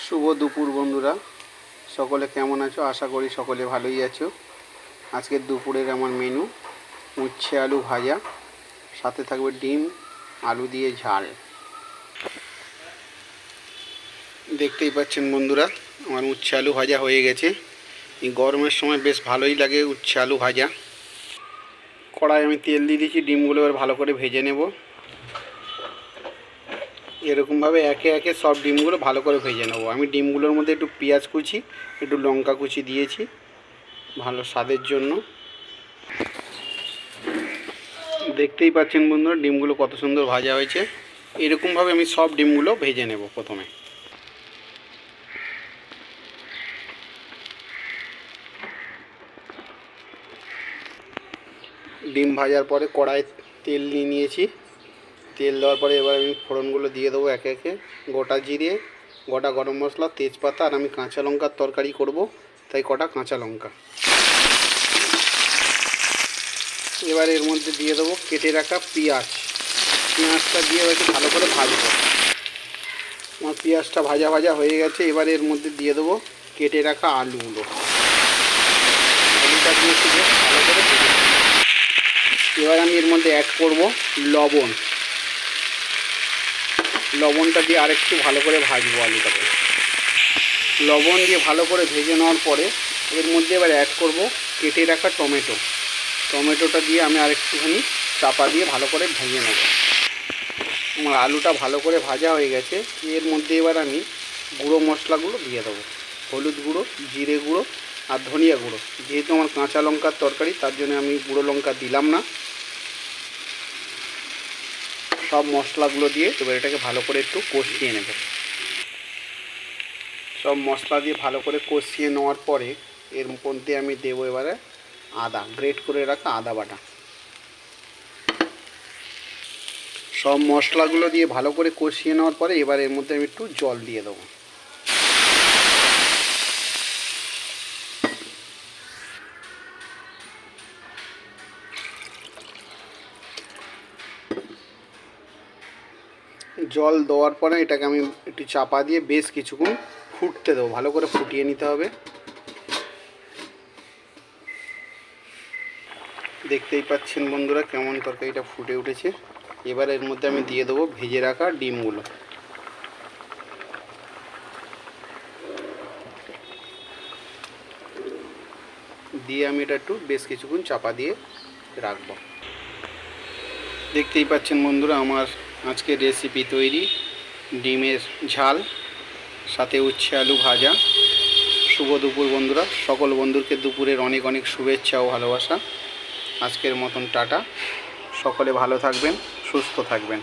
শুভ দুপুর বন্ধুরা, সকলে কেমন আছো? আশা করি সকলে ভালোই আছো। আজকের দুপুরের আমার মেনু উচ্ছে আলু ভাজা, সাথে থাকবে ডিম আলু দিয়ে ঝাল। দেখতেই পাচ্ছেন বন্ধুরা, আমার উচ্ছে আলু ভাজা হয়ে গেছে। এই গরমের সময় বেশ ভালোই লাগে উচ্ছে আলু ভাজা। কড়াই আমি তেল দিয়ে দিয়েছি, ডিমগুলো এবার ভালো করে ভেজে নেব। এরকমভাবে একে একে সব ডিমগুলো ভালো করে ভেজে নেব। আমি ডিমগুলোর মধ্যে একটু পেঁয়াজ কুচি, একটু লঙ্কা কুচি দিয়েছি ভালো স্বাদের জন্য। দেখতেই পাচ্ছেন বন্ধুরা, ডিমগুলো কত সুন্দর ভাজা হয়েছে। এরকমভাবে আমি সব ডিমগুলো ভেজে নেব। প্রথমে ডিম ভাজার পরে কড়াই তেল নিয়েছি। তেল দেওয়ার পরে এবার আমি ফোড়নগুলো দিয়ে দেবো একে একে। গোটা জিরে, গোটা গরম মশলা, তেজপাতা, আর আমি কাঁচা লঙ্কার তরকারি করব, তাই কটা কাঁচা লঙ্কা। এবার এর মধ্যে দিয়ে দেবো কেটে রাখা পেঁয়াজটা দিয়ে একটু ভালো করে ভাজবো। আমার পেঁয়াজটা ভাজা ভাজা হয়ে গেছে। এবার এর মধ্যে দিয়ে দেবো কেটে রাখা আলুটা দিয়ে একটু ভালো করে ভেজে নেব। এবার আমি এর মধ্যে অ্যাড করব লবণটা দিয়ে আরেকটু ভালো করে ভাজবো আলুটাকে। লবণ দিয়ে ভালো করে ভেজে নেওয়ার পরে এর মধ্যে এবার অ্যাড করব কেটে রাখা টমেটোটা দিয়ে আমি আরেকটুখানি চাপা দিয়ে ভালো করে ভেজে নেব। আমার আলুটা ভালো করে ভাজা হয়ে গেছে। এর মধ্যে এবার আমি গুঁড়ো মশলাগুলো দিয়ে দেবো। হলুদ গুঁড়ো, জিরে গুঁড়ো আর ধনিয়া গুঁড়ো। যেহেতু আমার কাঁচা লঙ্কার তরকারি, তার জন্য আমি গুঁড়ো লঙ্কা দিলাম না। সব মশলাগুলো দিয়ে এবার এটাকে ভালো করে একটু কষিয়ে নেব। সব মশলা দিয়ে ভালো করে কষিয়ে নেওয়ার পরে এর মধ্যে আমি দেবো এবারে গ্রেট করে রাখা আদা বাটা। সব মশলাগুলো দিয়ে ভালো করে কষিয়ে নেওয়ার পরে এবার এর মধ্যে আমি একটু জল দিয়ে দেবো। জল দেওয়ার পরে এটাকে আমি একটু চাপা দিয়ে বেশ কিছুক্ষণ ফুটতে দেবো। ভালো করে ফুটিয়ে নিতে হবে। দেখতেই পাচ্ছেন বন্ধুরা কেমন তরকারিটা ফুটে উঠেছে। এবার এর মধ্যে আমি দিয়ে দেবো ভেজে রাখা ডিমগুলো। দিয়ে আমি এটা একটু বেশ কিছুক্ষণ চাপা দিয়ে রাখবো। দেখতেই পাচ্ছেন বন্ধুরা, আমার আজকের রেসিপি তৈরি ডিমের ঝাল, সাথে উচ্ছে আলু ভাজা। শুভ দুপুর বন্ধুরা, সকল বন্ধুকে দুপুরের অনেক অনেক শুভেচ্ছা ও ভালোবাসা। আজকের মতন টাটা। সকলে ভালো থাকবেন, সুস্থ থাকবেন।